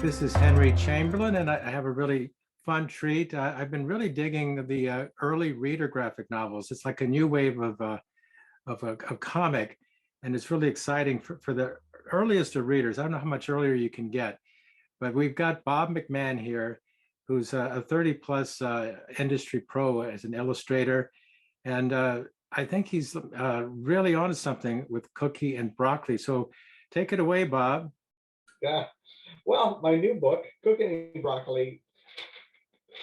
This is Henry Chamberlain, and I have a really fun treat. I've been really digging the early reader graphic novels. It's like a new wave of a comic, and it's really exciting for the earliest of readers. I don't know how much earlier you can get, but we've got Bob McMahon here, who's a 30 plus industry pro as an illustrator. And I think he's really onto something with Cookie and Broccoli. So take it away, Bob. Yeah. Well, my new book, Cooking and Broccoli,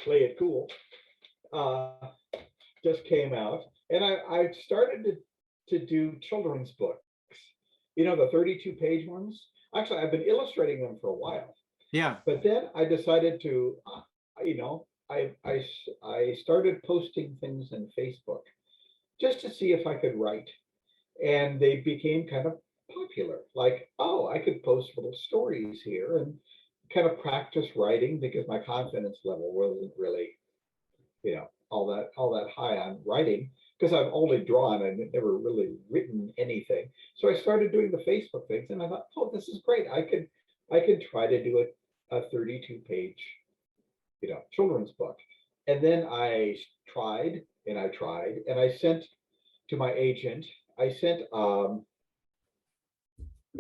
Play It Cool, just came out. And I started to do children's books, you know, the 32-page ones. Actually, I've been illustrating them for a while. Yeah. But then I decided to, I started posting things in Facebook just to see if I could write. And they became kind of popular. Like, oh, I could post little stories here and kind of practice writing because my confidence level wasn't really, all that high on writing because I've only drawn and never really written anything. So I started doing the Facebook things and I thought, oh, this is great. I could try to do a 32-page, children's book. And then I tried and I sent to my agent, I sent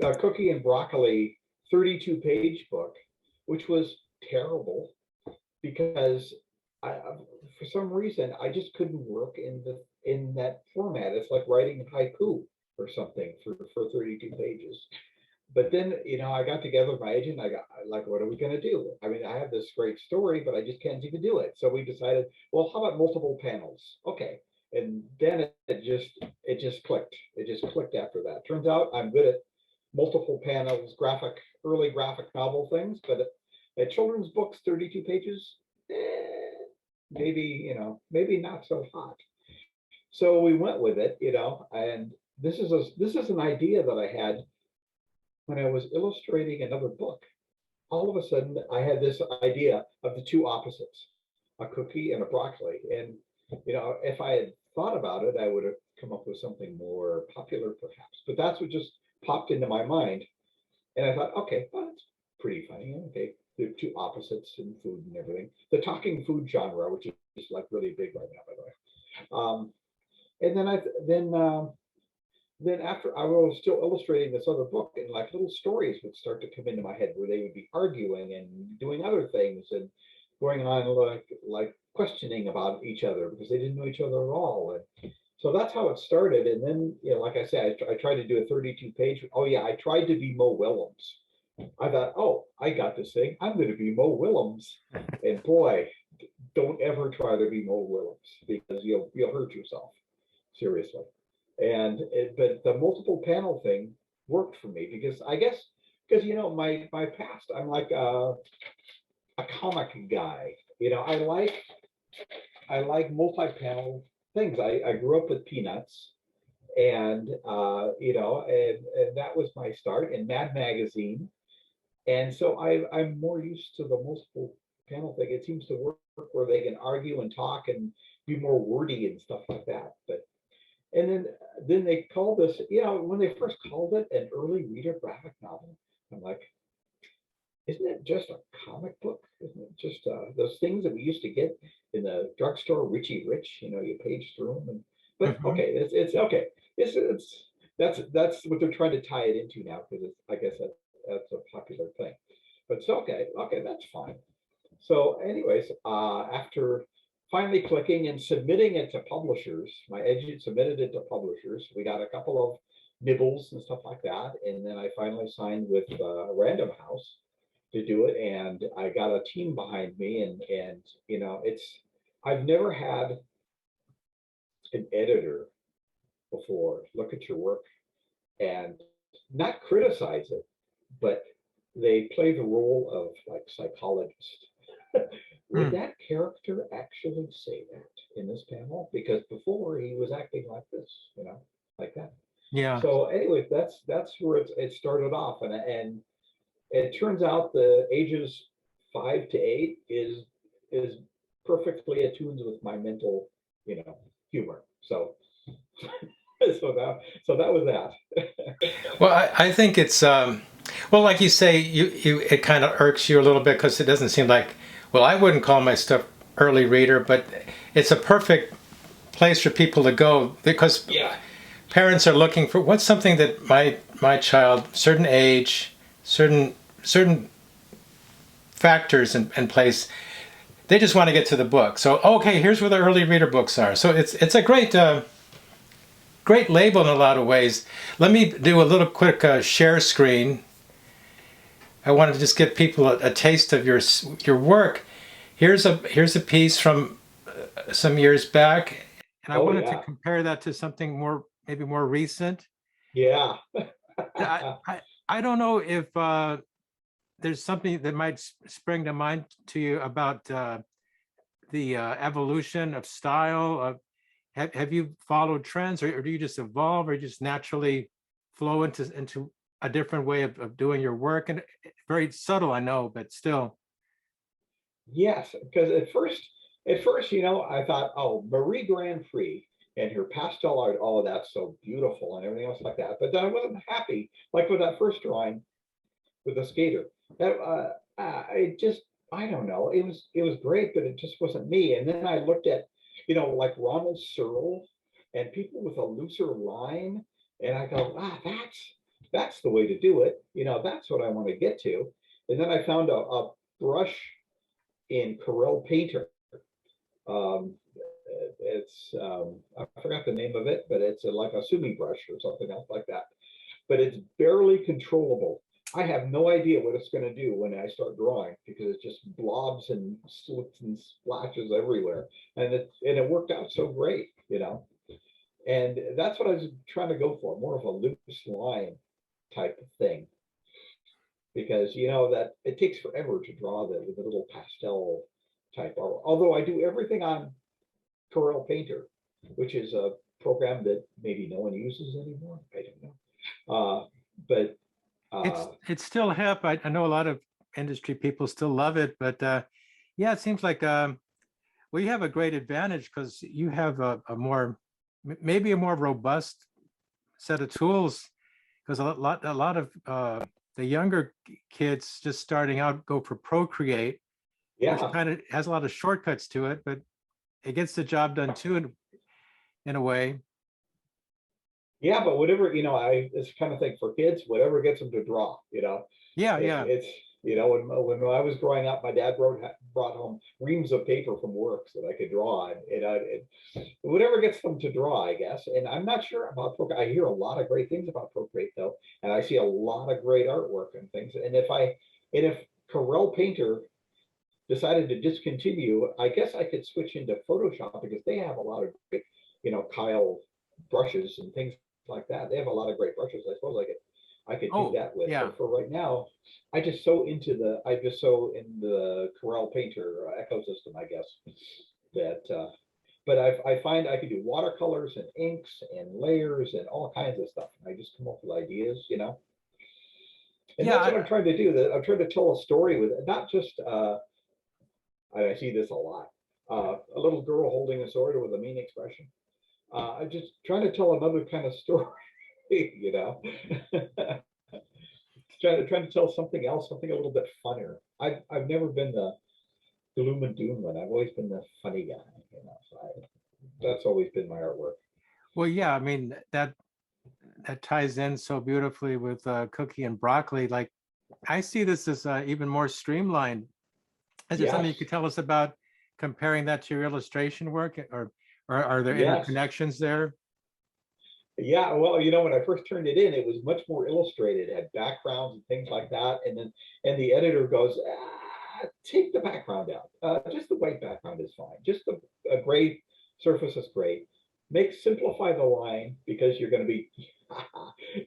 a Cookie and Broccoli 32-page book, which was terrible because for some reason I just couldn't work in that format. It's like writing haiku or something for 32 pages. But then, I got together with my agent. I got like, what are we going to do? I mean, I have this great story, but I just can't even do it. So we decided, well, how about multiple panels? Okay. And then it just clicked. It just clicked after that. Turns out I'm good at multiple panels, early graphic novel things, but at children's books, 32 pages, maybe not so hot. So we went with it, and this is an idea that I had when I was illustrating another book. All of a sudden, I had this idea of the two opposites, a cookie and a broccoli. And, if I had thought about it, I would have come up with something more popular, perhaps. But that's what just popped into my mind. And I thought, okay, well, that's pretty funny. Okay, the two opposites in food and everything. The talking food genre, which is like really big right now, by the way. And then after I was still illustrating this other book, and like little stories would start to come into my head where they would be arguing and doing other things and going on like questioning about each other because they didn't know each other at all. And so that's how it started. And then, like I said, I tried to do a 32-page. Oh yeah, I tried to be Mo Willems. I thought, oh, I got this thing. I'm going to be Mo Willems. And boy, don't ever try to be Mo Willems because you'll hurt yourself. Seriously. But the multiple panel thing worked for me because my past, I'm like a comic guy. I like multi-panel things. I grew up with Peanuts, and and that was my start in Mad Magazine, and so I'm more used to the multiple panel thing. It seems to work where they can argue and talk and be more wordy and stuff like that. But and then they called this, when they first called it an early reader graphic novel, I'm like, isn't it just a comic book? Isn't it just those things that we used to get in the drugstore, Richie Rich? You page through them. But okay, it's okay. That's what they're trying to tie it into now because I guess that's a popular thing. But it's okay, that's fine. So, anyways, after finally clicking and submitting it to publishers, my agent submitted it to publishers. We got a couple of nibbles and stuff like that, and then I finally signed with Random House to do it, and I got a team behind me, and I've never had an editor before look at your work and not criticize it, but they play the role of like psychologist. Would that character actually say that in this panel? Because before he was acting like this, like that. Yeah. So anyway, that's where it started off, and it turns out the ages 5 to 8 is perfectly attuned with my mental, humor. So so that was that. Well, I think it's Well, like you say, it kind of irks you a little bit because it doesn't seem like, well, I wouldn't call my stuff early reader, but it's a perfect place for people to go because Yeah. parents are looking for what's something that my child, certain age, certain factors in place, they just want to get to the book. So okay, here's where the early reader books are. So it's a great label in a lot of ways. Let me do a little quick share screen. I wanted to just give people a taste of your work. Here's a piece from some years back, and I Oh wanted to yeah. compare that to something maybe more recent. Yeah. I don't know if there's something that might spring to mind to you about the evolution of style. Have you followed trends, or do you just evolve, or just naturally flow into a different way of doing your work? And very subtle, I know, but still. Yes, because at first, I thought, oh, Marie Grand Prix and her pastel art, all of that's so beautiful and everything else like that. But then I wasn't happy, like with that first drawing with the skater. That I just, I don't know. It was great, but it just wasn't me. And then I looked at, like Ronald Searle and people with a looser line, and I go, that's the way to do it. That's what I want to get to. And then I found a brush in Corel Painter. Um, it's I forgot the name of it, but it's like a sumi brush or something else like that. But it's barely controllable. I have no idea what it's going to do when I start drawing because it just blobs and slips and splashes everywhere, and it worked out so great. And that's what I was trying to go for, more of a loose line type of thing, because that it takes forever to draw the little pastel type. Although I do everything on Corel Painter, which is a program that maybe no one uses anymore. I don't know. But It's still hip. I know a lot of industry people still love it, but yeah, it seems like well, you have a great advantage because you have a more maybe a more robust set of tools because a lot of the younger kids just starting out go for Procreate, which yeah, kind of has a lot of shortcuts to it, but it gets the job done too in a way. yeah, but whatever, I this kind of thing for kids, whatever gets them to draw. Yeah, yeah. It's when I was growing up, my dad brought home reams of paper from work so that I could draw, whatever gets them to draw, I guess. And I'm not sure about Procreate. I hear a lot of great things about Procreate though, and I see a lot of great artwork and things. And if Corel Painter decided to discontinue, I guess I could switch into Photoshop because they have a lot of great, Kyle brushes and things like that. They have a lot of great brushes. I suppose I could do Oh, that with. yeah. But for right now, I just so in the Corel Painter ecosystem, I guess that. But I find I can do watercolors and inks and layers and all kinds of stuff. I just come up with ideas. And Yeah, that's what I'm trying to do. That I'm trying to tell a story with it, not just I see this a lot. A little girl holding a sword with a mean expression. I'm just trying to tell another kind of story, you know. trying to tell something else, something a little bit funnier. I've never been the gloom and doom one. I've always been the funny guy. So that's always been my artwork. well, yeah. I mean that ties in so beautifully with Cookie and Broccoli. Like I see this as even more streamlined. Is there something Yes, you could tell us about comparing that to your illustration work, or are there yes. interconnections there? Yeah, well, when I first turned it in, it was much more illustrated. It had backgrounds and things like that. And the editor goes, take the background out. Just the white background is fine. Just a gray surface is great. Simplify the line because you're going to be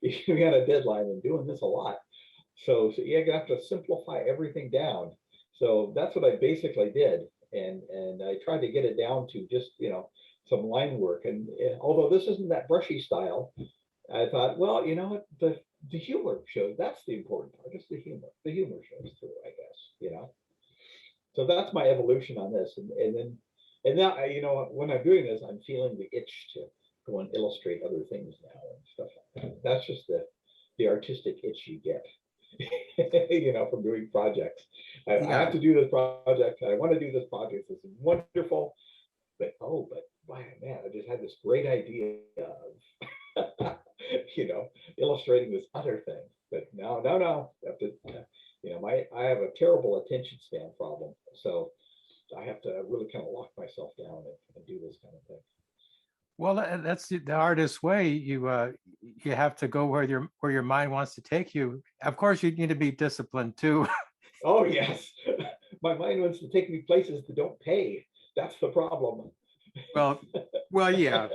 you got a deadline and doing this a lot. So you have to simplify everything down. So that's what I basically did, and I tried to get it down to just some line work. And although this isn't that brushy style, I thought, well, what, the humor shows. That's the important part. It's the humor. The humor shows through, I guess. So that's my evolution on this, and now when I'm doing this, I'm feeling the itch to go and illustrate other things now and stuff like that. That's just the artistic itch you get. from doing projects. I have Yeah. to do this project. I want to do this project. This is wonderful. But man, I just had this great idea of, illustrating this other thing. But no. I have to, I have a terrible attention span problem. So I have to really kind of lock myself down and do this kind of thing. Well, that's the artist's way. You have to go where your mind wants to take you. Of course, you need to be disciplined too. Oh, yes. My mind wants to take me places that don't pay. That's the problem. Well, yeah,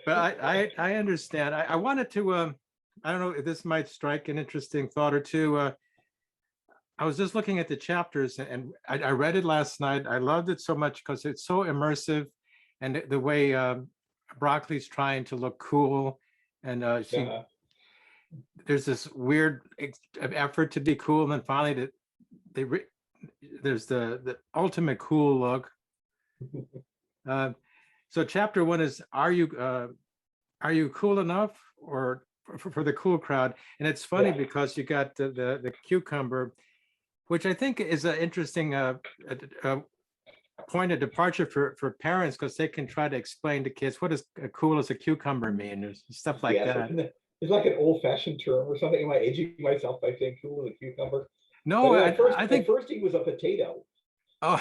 but I understand. I wanted to I don't know if this might strike an interesting thought or two. I was just looking at the chapters and I read it last night. I loved it so much because it's so immersive, and the way Broccoli's trying to look cool, and Uh, there's this weird effort to be cool, and then finally there's the ultimate cool look. So chapter one is, are you cool enough, or for the cool crowd? And it's funny Yeah. because you got the cucumber, which I think is an interesting point of departure for parents, because they can try to explain to kids what does cool as a cucumber mean, or stuff like Yes, that. it's like an old-fashioned term or something. Am I aging myself by saying cool as a cucumber? No, But I at think first he was a potato. oh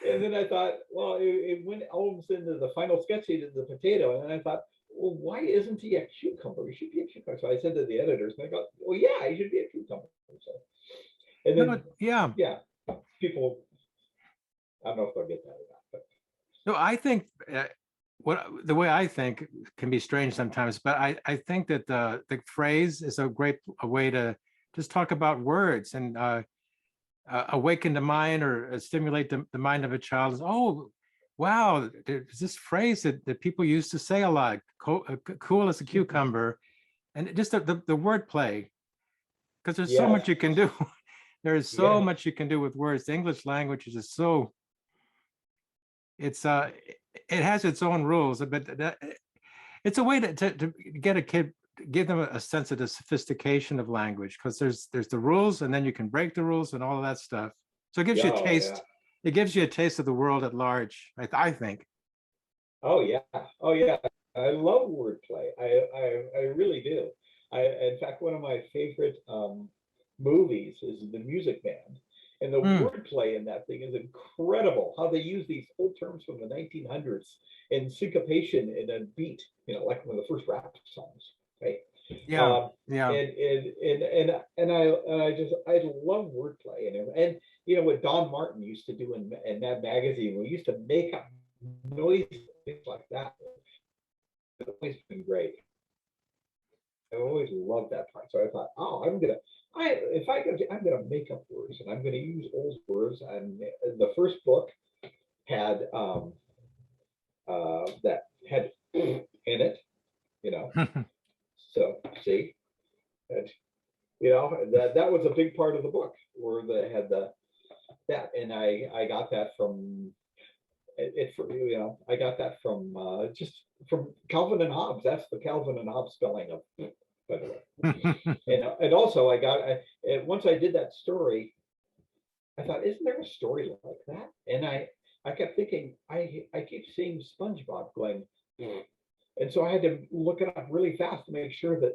and then I thought, well, it went almost into the final sketch he did the potato, and then I thought, well, why isn't he a cucumber? He should be a cucumber. So I said to the editors, and I go, well, yeah, he should be a cucumber. So, and no, then yeah. yeah, people, I don't know if they'll get that or not, but No, I think what the way I think can be strange sometimes, but I think that the phrase is a great way to just talk about words and awaken the mind, or stimulate the mind of a child. Is, oh, wow, there's this phrase that people used to say a lot, cool as a cucumber, and just the wordplay, because there's so yes, much you can do. There is so yeah, much you can do with words. The English language is just so, it's it has its own rules, but it's a way to get a kid, give them a sense of the sophistication of language, because there's the rules, and then you can break the rules and all of that stuff. So it gives you a oh yeah, taste. It gives you a taste of the world at large, I think. oh yeah, oh yeah. I love wordplay. I really do. In fact, one of my favorite movies is The Music Man. And the Hmm. wordplay in that thing is incredible. How they use these old terms from the 1900s and syncopation in a beat, like one of the first rap songs, right? Yeah, Um, yeah. I love wordplay and what Don Martin used to do in Mad Magazine. We used to make up noise things like that. It's always been great. I always loved that part. So I thought, oh, I'm gonna make up words and I'm gonna use old words. And the first book had that had in it, you know. So see, that that was a big part of the book, where they had that, and I got that from I got that from just from Calvin and Hobbes. That's the Calvin and Hobbes spelling of, by the way. And also once I did that story, I thought, isn't there a story like that? And I kept thinking, I keep seeing SpongeBob going, and so I had to look it up really fast to make sure that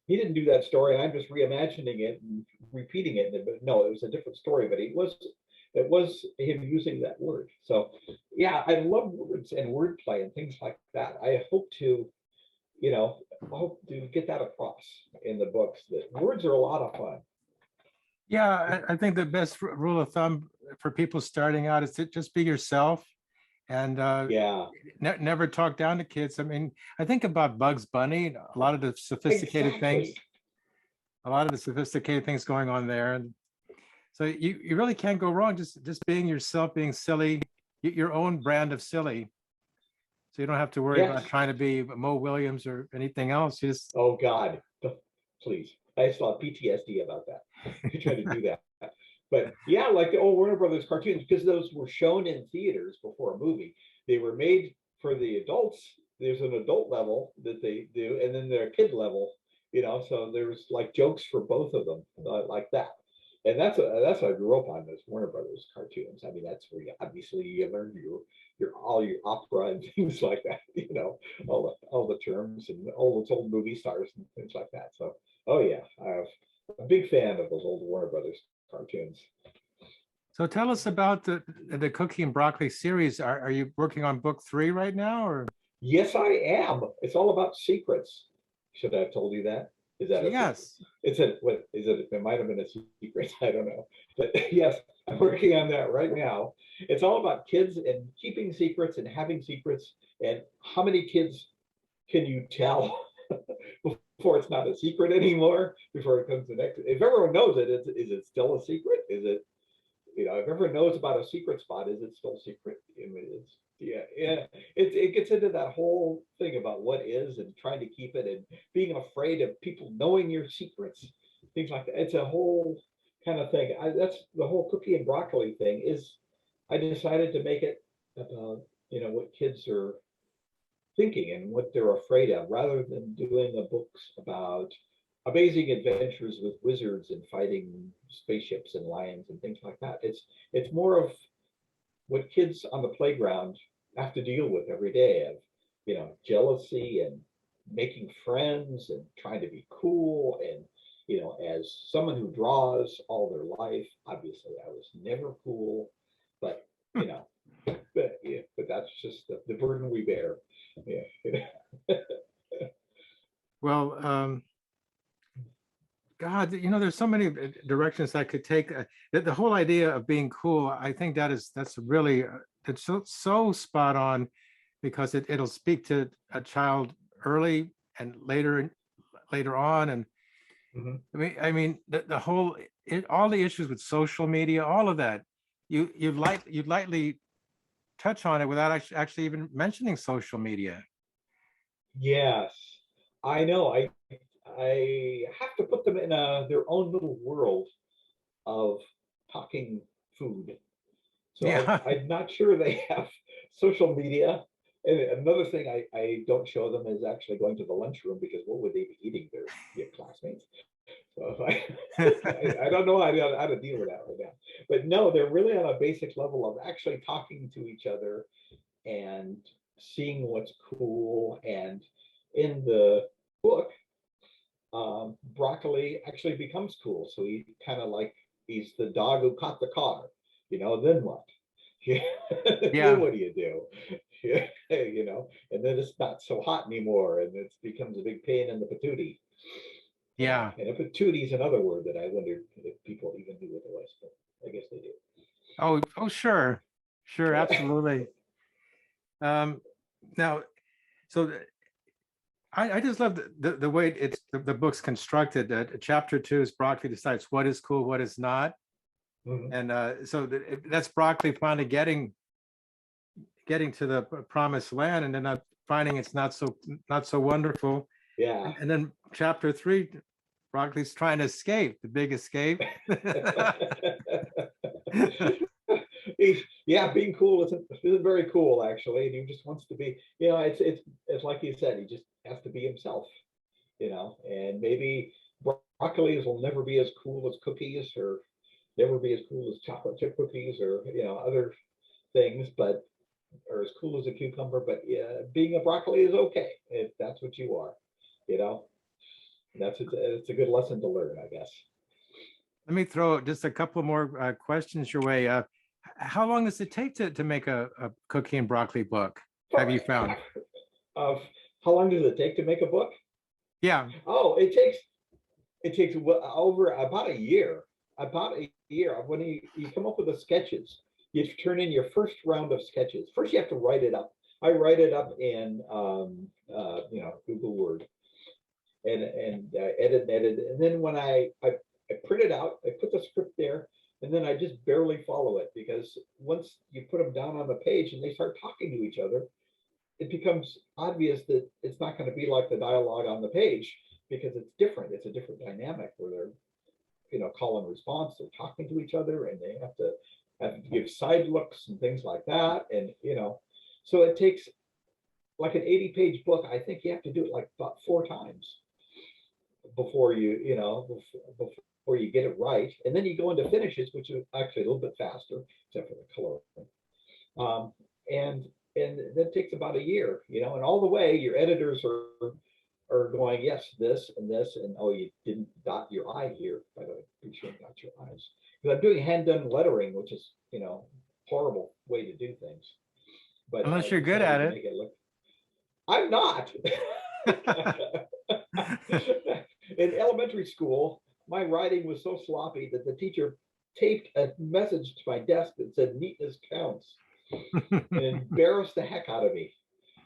he didn't do that story. I'm just reimagining it and repeating it. But no, it was a different story. But it was him using that word. So yeah, I love words and wordplay and things like that. I hope to get that across in the books, that words are a lot of fun. Yeah, I think the best rule of thumb for people starting out is to just be yourself, and Yeah, never talk down to kids. I mean, I think about Bugs Bunny, a lot of the sophisticated things, exactly. going on there, and so you really can't go wrong just being yourself, being silly, your own brand of silly. So you don't have to worry about Yes. trying to be Mo Williams or anything else. You just Oh God, please. I saw PTSD about that. I tried to do that. But yeah, like the old Warner Brothers cartoons, because those were shown in theaters before a movie. They were made for the adults. There's an adult level that they do, and then there's a kid level So there's like jokes for both of them, like that. And that's what I grew up on, those Warner Brothers cartoons. I mean, that's where you learn your all your opera and things like that, all the terms and all those old movie stars and things like that. So, oh yeah, I'm a big fan of those old Warner Brothers cartoons. So tell us about the Cookie and Broccoli series. Are you working on book 3 right now, or? Yes, I am. It's all about secrets. Should I have told you that? Is that a secret? Yes. It's a what is it? It might have been a secret. I don't know. But yes, I'm working on that right now. It's all about kids and keeping secrets and having secrets. And how many kids can you tell before it's not a secret anymore? Before it comes to next. If everyone knows it, is it still a secret? Is it, if everyone knows about a secret spot, is it still secret? I mean, it gets into that whole thing about what is and trying to keep it and being afraid of people knowing your secrets, things like that. It's a whole kind of thing. That's the whole Cookie and Broccoli thing. Is I decided to make it about what kids are thinking and what they're afraid of, rather than doing a books about amazing adventures with wizards and fighting spaceships and lions and things like that. It's more of what kids on the playground have to deal with every day, of jealousy and making friends and trying to be cool. And as someone who draws all their life, obviously I was never cool, but but that's just the burden we bear. Yeah. Well, God, there's so many directions I could take. The whole idea of being cool, I think that's really it's so spot on, because it'll speak to a child early and later on. And Mhm. I mean the whole all the issues with social media, all of that, you'd lightly touch on it without actually even mentioning social media. Yes, I know. I have to put them in their own little world of talking food. So Yeah. I'm not sure they have social media. And another thing I don't show them is actually going to the lunchroom, because what would they be eating, their classmates? So I don't know how to deal with that right now. But no, they're really on a basic level of actually talking to each other and seeing what's cool. And in the book, Broccoli actually becomes cool. So he kind of like, he's the dog who caught the car. Then what? Then Yeah. what do you do? And then it's not so hot anymore, and it becomes a big pain in the patootie. Yeah. And a patootie is another word that I wondered if people even knew what it was, but I guess they do. Oh, sure. Sure, absolutely. Um, Now, so I just love the way the book's constructed. Chapter 2 is Broccoli decides what is cool, what is not. Mhm. And so that's Broccoli finally getting to the promised land, and then finding it's not so wonderful. Yeah. And then chapter 3, Broccoli's trying to escape, the big escape. Yeah, being cool isn't very cool, actually, and he just wants to be. It's like you said, he just has to be himself. And maybe broccolis will never be as cool as cookies, or never be as cool as chocolate chip cookies, or other things, but or as cool as a cucumber. But yeah, being a broccoli is okay if that's what you are. You know, it's a good lesson to learn, I guess. Let me throw just a couple more questions your way. How long does it take to make a cookie and broccoli book? Have you found? Of how long does it take to make a book? Yeah. Oh, it takes over about a year. About a year. When you come up with the sketches, you turn in your first round of sketches. First, you have to write it up. I write it up in Google Word, and edit, and then when I print it out, I put the script there, and then I just barely follow it, because once you put them down on the page and they start talking to each other, it becomes obvious that it's not going to be like the dialogue on the page, because it's different. It's a different dynamic where they're, call and response. They're talking to each other, and they have to give side looks and things like that. And, so it takes, like an 80-page book, I think you have to do it like about 4 times. before before you get it right. And then you go into finishes, which are actually a little bit faster, except for the color. Um, and that takes about a year, and all the way your editors are going, yes, this and this, and oh, you didn't dot your I here. By the way, be sure to dot your I's. Because I'm doing hand done lettering, which is, horrible way to do things. But Unless you're good at it. I'm not. In elementary school, my writing was so sloppy that the teacher taped a message to my desk that said neatness counts and embarrassed the heck out of me.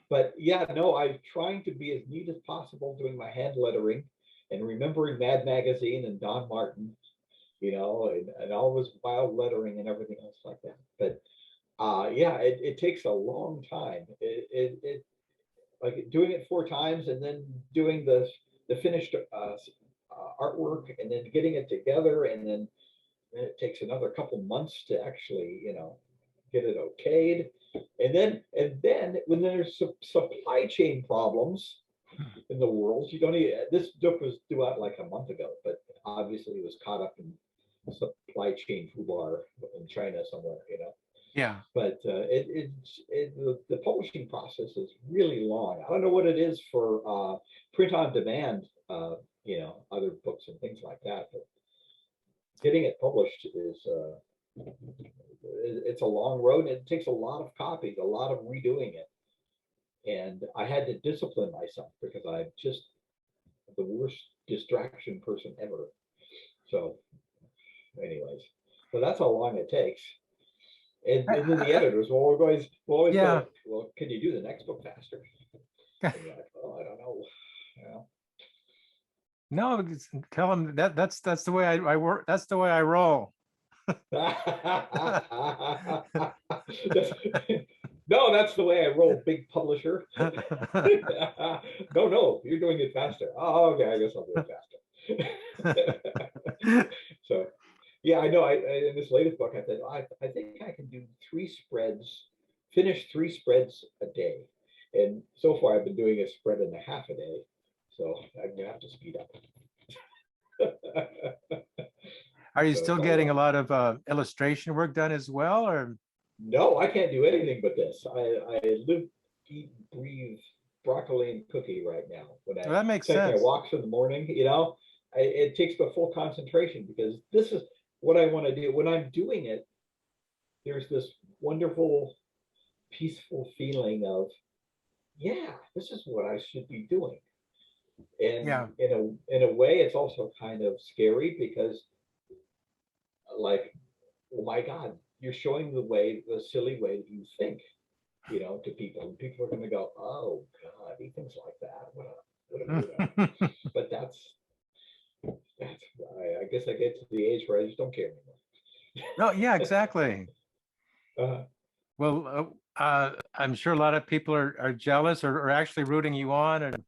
But yeah, no, I'm trying to be as neat as possible doing my hand lettering and remembering Mad Magazine and Don Martin, and all this wild lettering and everything else like that. But yeah, it takes a long time. It like doing it 4 times and then doing the finished artwork and then getting it together, and then it takes another couple months to actually get it okayed, and then when there's supply chain problems in the world, you don't need this book was due out like a month ago, but obviously it was caught up in supply chain foobar in China somewhere. Yeah. But the publishing process is really long. I don't know what it is for print on demand, other books and things like that. But getting it published is it's a long road, and it takes a lot of copies, a lot of redoing it. And I had to discipline myself because I'm just the worst distraction person ever. So, anyways, so that's how long it takes. And then the editors will always Yeah. go, well, can you do the next book faster? And you're like, oh, I don't know. No, tell them that's the way I work. That's the way I roll. No, that's the way I roll, big publisher. No, you're doing it faster. Oh, okay, I guess I'll do it faster. So yeah, I know. I in this latest book, I said I think I can do 3 spreads, finish 3 spreads a day, and so far I've been doing a spread and a half a day. So I'm gonna have to speed up. Are you still getting a lot of illustration work done as well, or? No, I can't do anything but this. I live, eat, breathe broccoli and cookie right now. When Well, that makes take my sense. walks in the morning, it takes the full concentration because this is what I want to do. When I'm doing it, there's this wonderful, peaceful feeling of, yeah, this is what I should be doing. And Yeah. in a way, it's also kind of scary because, like, oh my God, you're showing the silly way that you think, to people, and people are going to go, oh God, he thinks like that. What a weirdo. But that's I guess I get to the age where I just don't care anymore. No, yeah, exactly. Well, I'm sure a lot of people are jealous or actually rooting you on, and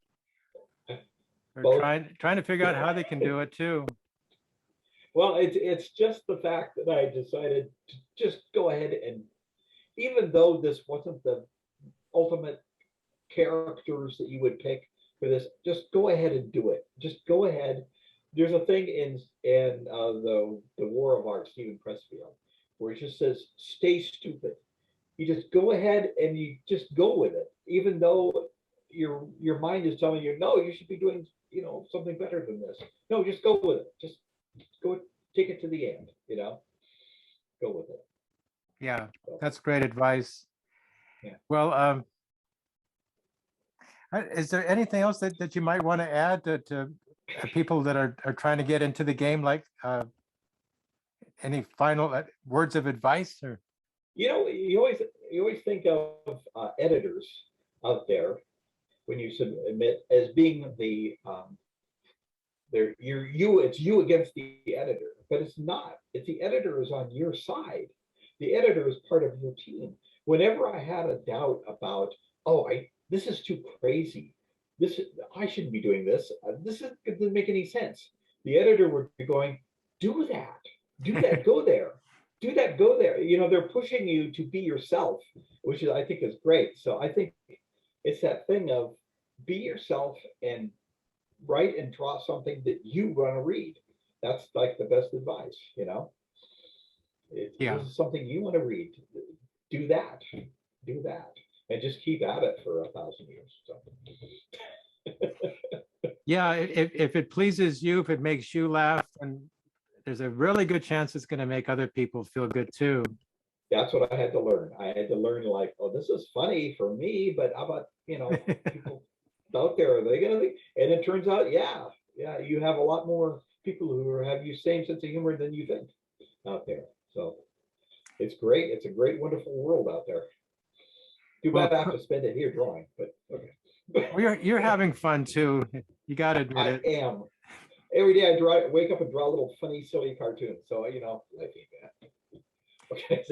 or trying to figure out how they can do it too. Well, it's just the fact that I decided to just go ahead, and even though this wasn't the ultimate characters that you would pick for this, just go ahead and do it. Just go ahead. There's a thing in the War of Art, Stephen Pressfield, where it just says, "Stay stupid." You just go ahead and you just go with it, even though your mind is telling you, no, you should be doing something better than this. No, just go with it. Just go, take it to the end. Go with it. Yeah, that's great advice. Yeah. Well, is there anything else that you might want to add to people that are trying to get into the game? Like any final words of advice, or? You always think of editors out there when you submit as being the it's you against the editor, but it's not. It's the editor is on your side. The editor is part of your team. Whenever I had a doubt about, this is too crazy, I shouldn't be doing this. This doesn't make any sense. The editor would be going, do that, go there. Do that, go there. They're pushing you to be yourself, which I think is great. So I think it's that thing of be yourself and write and draw something that you want to read. That's like the best advice, you know. Yeah. This is something you want to read. Do that. Do that. And just keep at it for 1,000 years. So. Yeah, if it pleases you, if it makes you laugh, and there's a really good chance it's going to make other people feel good too. That's what I had to learn. I had to learn like, oh, this is funny for me, but how about, people out there, are they gonna think? And it turns out, yeah, you have a lot more people who have you same sense of humor than you think out there. So it's great. It's a great, wonderful world out there. Too Well, bad I have to spend it here drawing, but okay. you're having fun too. You got to admit I it. am. Every day I wake up and draw little funny, silly cartoons. So life ain't bad. Okay.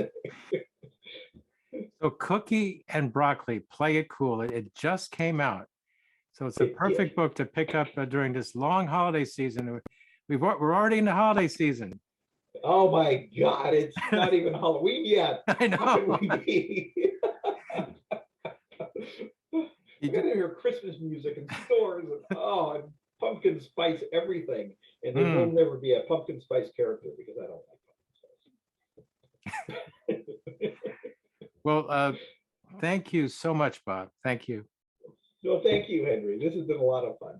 So Cookie and Broccoli, Play It Cool. It just came out. So it's a It did. perfect book to pick up during this long holiday season. We're already in the holiday season. Oh my God, it's not even Halloween yet. I How can know. we be? You gotta hear Christmas music in stores and pumpkin spice everything. And there will never be a pumpkin spice character because I don't like pumpkin spice. Well, thank you so much, Bob. Thank you. No, thank you, Henry. This has been a lot of fun.